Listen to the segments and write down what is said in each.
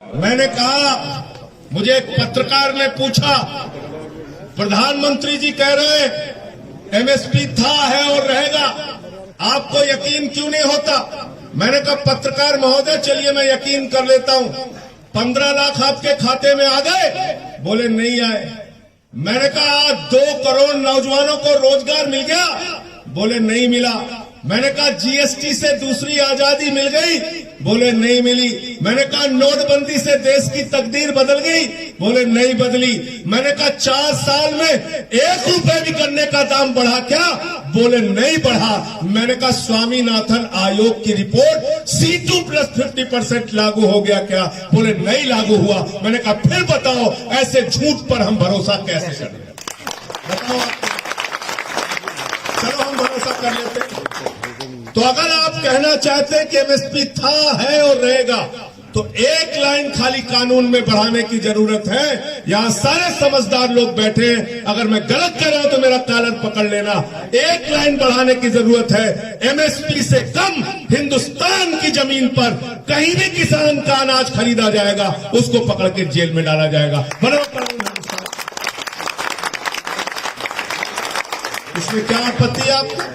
मैंने कहा, मुझे एक पत्रकार ने पूछा, प्रधानमंत्री जी कह रहे हैं एमएसपी था, है और रहेगा, आपको यकीन क्यों नहीं होता? मैंने कहा, पत्रकार महोदय चलिए मैं यकीन कर लेता हूं, 15 लाख आपके खाते में आ गए? बोले नहीं आए। मैंने कहा, 2 करोड़ नौजवानों को रोजगार मिल गया? बोले नहीं मिला। मैंने कहा, जीएसटी से दूसरी आजादी मिल गई? बोले नहीं मिली। मैंने कहा, नोटबंदी से देश की तकदीर बदल गई? बोले नहीं बदली। मैंने कहा, 4 साल में 1 रुपए भी गन्ने का दाम बढ़ा क्या? बोले नहीं बढ़ा। मैंने कहा, स्वामीनाथन आयोग की रिपोर्ट C2 प्लस 50% लागू हो गया क्या? बोले नहीं लागू हुआ। मैंने कहा, फिर बताओ ऐसे झूठ पर हम भरोसा कैसे करें? बताओ, चलो हम भरोसा कर लेते हैं। तो अगर आप कहना चाहते हैं कि एमएसपी था, है और रहेगा, तो एक लाइन खाली कानून में बढ़ाने की जरूरत है। यहां सारे समझदार लोग बैठे हैं, अगर मैं गलत कर रहा हूं तो मेरा कॉलर पकड़ लेना। एक लाइन बढ़ाने की जरूरत है। एमएसपी से कम हिंदुस्तान की जमीन पर कहीं भी किसान का अनाज खरीदा जाएगा, उसको पकड़ के जेल में डाला जाएगा। इसमें क्या आपत्ति है आपको?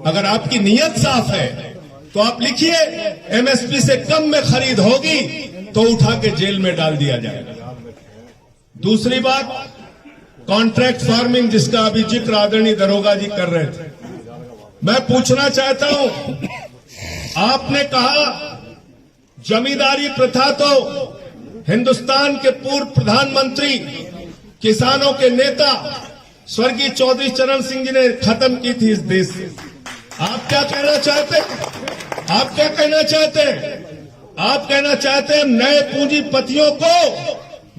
अगर आपकी नीयत साफ है तो आप लिखिए, एमएसपी से कम में खरीद होगी तो उठा के जेल में डाल दिया जाएगा। दूसरी बात, कॉन्ट्रैक्ट फार्मिंग जिसका अभी जिक्र आदरणीय दरोगा जी कर रहे थे, मैं पूछना चाहता हूं, आपने कहा जमींदारी प्रथा तो हिंदुस्तान के पूर्व प्रधानमंत्री, किसानों के नेता स्वर्गीय चौधरी चरण सिंह जी ने खत्म की थी इस देश से। आप क्या कहना चाहते हैं? आप क्या कहना चाहते हैं? आप कहना चाहते हैं नए पूंजीपतियों को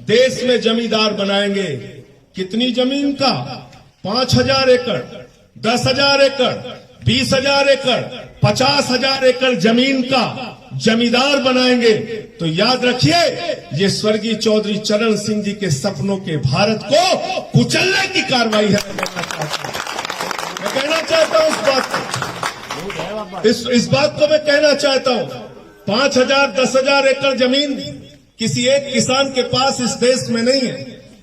देश में जमींदार बनाएंगे। कितनी जमीन का? 5,000 एकड़, 10,000 एकड़, 20,000 एकड़, 50,000 एकड़ जमीन का जमींदार बनाएंगे। तो याद रखिए, ये स्वर्गीय चौधरी चरण सिंह जी के सपनों के भारत को कुचलने की कार्रवाई है। मैं कहना चाहता हूं इस बात को मैं कहना चाहता हूं। 5,000, 10,000 एकड़ जमीन किसी एक किसान के पास इस देश में नहीं है।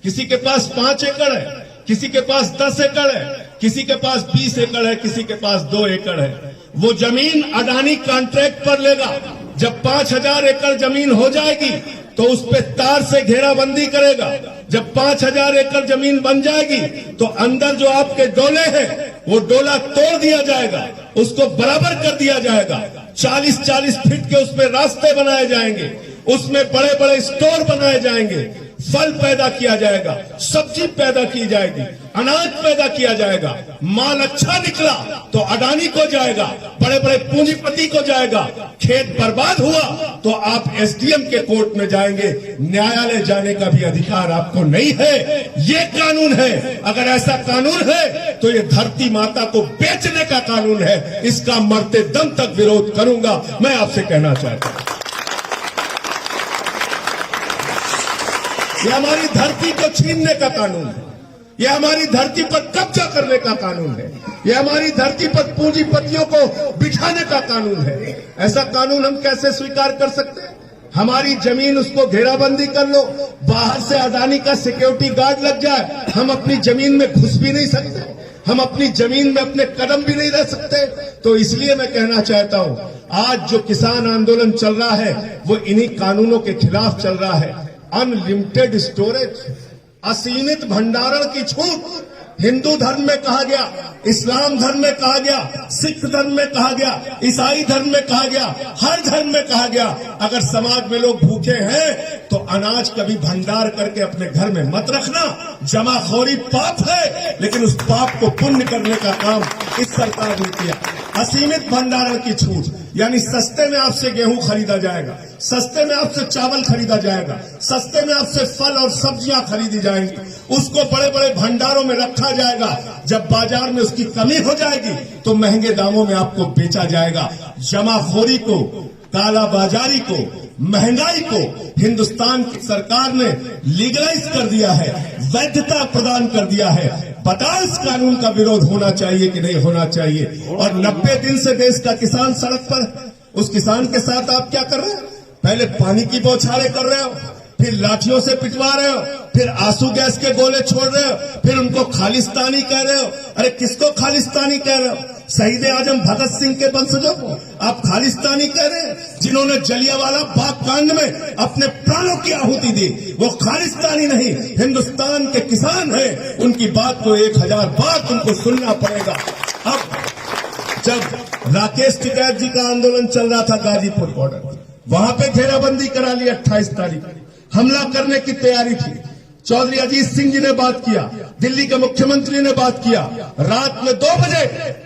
किसी के पास 5 एकड़ है, किसी के पास 10 एकड़ है, किसी के पास 20 एकड़ है, किसी के पास 2 एकड़ है। वो जमीन अडानी कॉन्ट्रैक्ट पर लेगा। जब 5,000 एकड़ जमीन हो जाएगी तो उस पे तार से घेराबंदी करेगा। जब 5,000 एकड़ जमीन बन जाएगी तो अंदर जो आपके डोले हैं वो डोला तोड़ दिया जाएगा, उसको बराबर कर दिया जाएगा। 40-40 फीट के उसमें रास्ते बनाए जाएंगे, उसमें बड़े बड़े स्टोर बनाए जाएंगे, फल पैदा किया जाएगा, सब्जी पैदा की जाएगी, अनाज पैदा किया जाएगा। माल अच्छा निकला तो अडानी को जाएगा, बड़े बड़े पूंजीपति को जाएगा। खेत बर्बाद हुआ तो आप एसडीएम के कोर्ट में जाएंगे। न्यायालय जाने का भी अधिकार आपको नहीं है। ये कानून है। अगर ऐसा कानून है तो ये धरती माता को बेचने का कानून है। इसका मरते दम तक विरोध करूंगा। मैं आपसे कहना चाहता हूं, ये हमारी धरती को छीनने का कानून है। ये हमारी धरती पर कब्जा करने का कानून है। ये हमारी धरती पर पूंजीपतियों को बिठाने का कानून है। ऐसा कानून हम कैसे स्वीकार कर सकते हैं? हमारी जमीन, उसको घेराबंदी कर लो, बाहर से अडानी का सिक्योरिटी गार्ड लग जाए, हम अपनी जमीन में घुस भी नहीं सकते, हम अपनी जमीन में अपने कदम भी नहीं रख सकते। तो इसलिए मैं कहना चाहता हूं, आज जो किसान आंदोलन चल रहा है वो इन्हीं कानूनों के खिलाफ चल रहा है। अनलिमिटेड स्टोरेज, असीमित भंडारण की छूट हिंदू धर्म में कहा गया, इस्लाम धर्म में कहा गया, सिख धर्म में कहा गया, ईसाई धर्म में कहा गया, हर धर्म में कहा गया। अगर समाज में लोग भूखे हैं तो अनाज कभी भंडार करके अपने घर में मत रखना। जमाखोरी पाप है, लेकिन उस पाप को पुण्य करने का काम इस सरकार ने किया। असीमित भंडारण की छूट, यानी सस्ते में आपसे गेहूं खरीदा जाएगा, सस्ते में आपसे चावल खरीदा जाएगा, सस्ते में आपसे फल और सब्जियां खरीदी जाएंगी, उसको बड़े बड़े भंडारों में रखा जाएगा। जब बाजार में उसकी कमी हो जाएगी तो महंगे दामों में आपको बेचा जाएगा। जमाखोरी को, कालाबाजारी को, महंगाई को हिंदुस्तान की सरकार ने लीगलाइज कर दिया है, वैधता प्रदान कर दिया है। बताओ, इस कानून का विरोध होना चाहिए कि नहीं होना चाहिए? और 90 दिन से देश का किसान सड़क पर, उस किसान के साथ आप क्या कर रहे हैं? पहले पानी की बौछारें कर रहे हो, फिर लाठियों से पिटवा रहे हो, फिर आंसू गैस के गोले छोड़ रहे हो, फिर उनको खालिस्तानी कह रहे हो। अरे किसको खालिस्तानी कह रहे हो? शहीद आजम भगत सिंह के वंशजों को आप खालिस्तानी कह रहे हैं? जिन्होंने जलियांवाला बाग कांड में अपने प्राणों की आहुति दी, वो खालिस्तानी नहीं, हिंदुस्तान के किसान हैं। उनकी बात को 1000 बार तुमको सुनना पड़ेगा। अब जब राकेश टिकैत जी का आंदोलन चल रहा था गाजीपुर बॉर्डर, वहां पे घेराबंदी करा ली 28 तारीख, हमला करने की तैयारी थी। चौधरी अजीत सिंह जी ने बात किया, दिल्ली के मुख्यमंत्री ने बात किया, रात में 2 बजे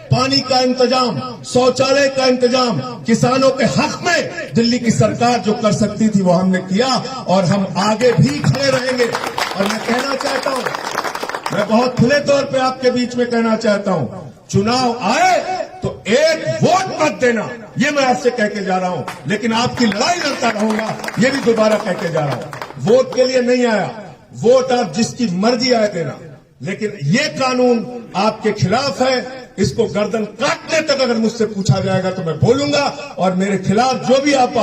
पानी का इंतजाम, शौचालय का इंतजाम किसानों के हक में दिल्ली की सरकार जो कर सकती थी वो हमने किया, और हम आगे भी खड़े रहेंगे। और मैं कहना चाहता हूं, मैं बहुत खुले तौर पे आपके बीच में कहना चाहता हूं, चुनाव आए तो एक वोट मत देना, ये मैं आपसे कह के जा रहा हूं। लेकिन आपकी लड़ाई लड़ता रहूंगा, ये भी दोबारा कह के जा रहा हूं। वोट के लिए नहीं आया, वोट आप जिसकी मर्जी आए देना, लेकिन ये कानून आपके खिलाफ है। इसको गर्दन काटने तक अगर मुझसे पूछा जाएगा तो मैं बोलूंगा, और मेरे खिलाफ जो भी आप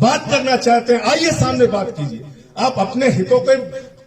बात करना चाहते हैं, आइए सामने बात कीजिए। आप अपने हितों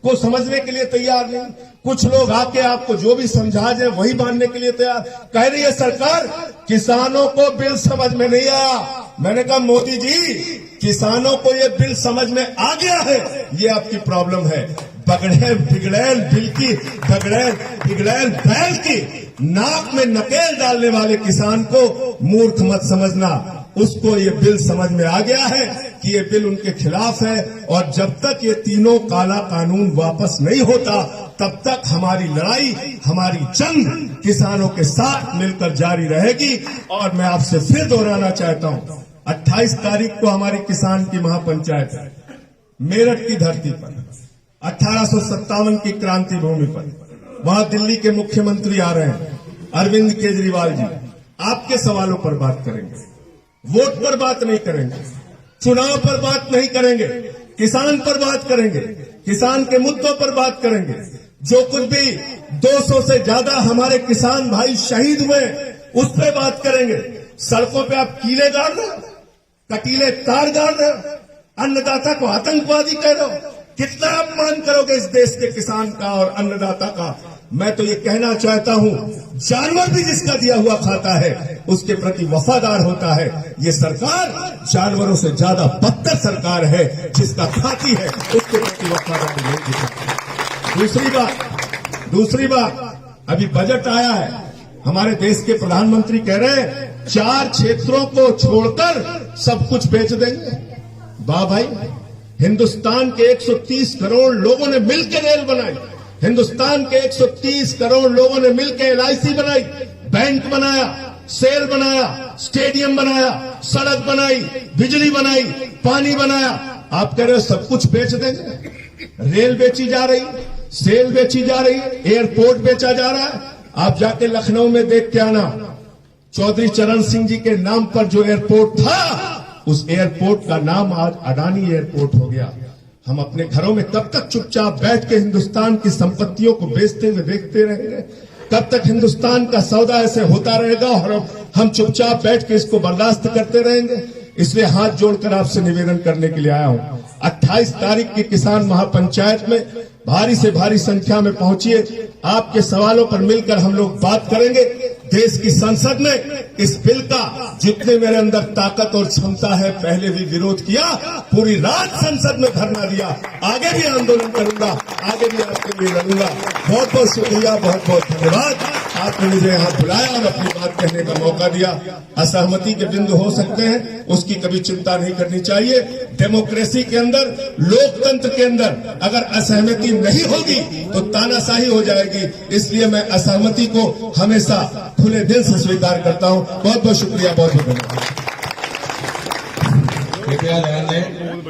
को समझने के लिए तैयार नहीं। कुछ लोग आके आपको जो भी समझा जाए वही मानने के लिए तैयार। कह रही है सरकार किसानों को बिल समझ में नहीं आया। मैंने कहा मोदी जी, किसानों को ये बिल समझ में आ गया है, ये आपकी प्रॉब्लम है। बगड़ैल बिगड़ैल बिल की, बगड़ैल बिगड़ैल बैल की नाक में नकेल डालने वाले किसान को मूर्ख मत समझना। उसको ये बिल समझ में आ गया है कि ये बिल उनके खिलाफ है, और जब तक ये तीनों काला कानून वापस नहीं होता तब तक हमारी लड़ाई, हमारी जंग किसानों के साथ मिलकर जारी रहेगी। और मैं आपसे फिर दोहराना चाहता हूं, 28 तारीख को हमारी किसान की महापंचायत है मेरठ की धरती पर, 1857 की क्रांति भूमि पर। वहां दिल्ली के मुख्यमंत्री आ रहे हैं, अरविंद केजरीवाल जी। आपके सवालों पर बात करेंगे, वोट पर बात नहीं करेंगे, चुनाव पर बात नहीं करेंगे, किसान पर बात करेंगे, किसान के मुद्दों पर बात करेंगे। जो कुछ भी 200 से ज्यादा हमारे किसान भाई शहीद हुए उस पर बात करेंगे। सड़कों पे आप कीले गाड़ रहे हो, कटीले तार गाड़ रहे हो, अन्नदाता को आतंकवादी कह रहे हो। कितना अपमान करोगे इस देश के किसान का और अन्नदाता का। मैं तो ये कहना चाहता हूं, जानवर भी जिसका दिया हुआ खाता है उसके प्रति वफादार होता है। ये सरकार जानवरों से ज्यादा बदतर सरकार है, जिसका खाती है उसके प्रति वफादारी नहीं दिखाती। दूसरी बात, अभी बजट आया है, हमारे देश के प्रधानमंत्री कह रहे हैं 4 क्षेत्रों को छोड़कर सब कुछ बेच देंगे। वाह भाई, हिंदुस्तान के 130 करोड़ लोगों ने मिलकर रेल बनाई, हिंदुस्तान के 130 करोड़ लोगों ने मिलकर LIC बनाई, बैंक बनाया, सेल बनाया, स्टेडियम बनाया, सड़क बनाई, बिजली बनाई, पानी बनाया। आप कह रहे हो सब कुछ बेच देंगे? रेल बेची जा रही, सेल बेची जा रही, एयरपोर्ट बेचा जा रहा है। आप जाके लखनऊ में देख के आना, चौधरी चरण सिंह जी के नाम पर जो एयरपोर्ट था, उस एयरपोर्ट का नाम आज अडानी एयरपोर्ट हो गया। हम अपने घरों में कब तक चुपचाप बैठ के हिंदुस्तान की संपत्तियों को बेचते हुए देखते रहेंगे? कब तक हिंदुस्तान का सौदा ऐसे होता रहेगा और हम चुपचाप बैठ के इसको बर्दाश्त करते रहेंगे? इसलिए हाथ जोड़कर आपसे निवेदन करने के लिए आया हूं, 28 तारीख की किसान महापंचायत में भारी से भारी संख्या में पहुंचिए। आपके सवालों पर मिलकर हम लोग बात करेंगे। देश की संसद में इस बिल का जितने मेरे अंदर ताकत और क्षमता है, पहले भी विरोध किया, पूरी रात संसद में धरना दिया, आगे भी आंदोलन करूंगा, आगे भी आपके लिए लड़ूंगा। बहुत बहुत शुक्रिया, बहुत बहुत धन्यवाद। आपने मुझे यहाँ बुलाया और अपनी बात कहने का मौका दिया। असहमति के बिंदु हो सकते हैं, उसकी कभी चिंता नहीं करनी चाहिए। डेमोक्रेसी के अंदर, लोकतंत्र के अंदर अगर असहमति नहीं होगी तो तानाशाही हो जाएगी। इसलिए मैं असहमति को हमेशा खुले दिल से स्वीकार करता हूं। बहुत बहुत शुक्रिया, बहुत बहुत धन्यवाद। कृपया ध्यान दें,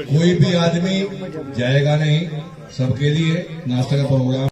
कोई भी आदमी जाएगा नहीं, सबके लिए नाश्ता का प्रोग्राम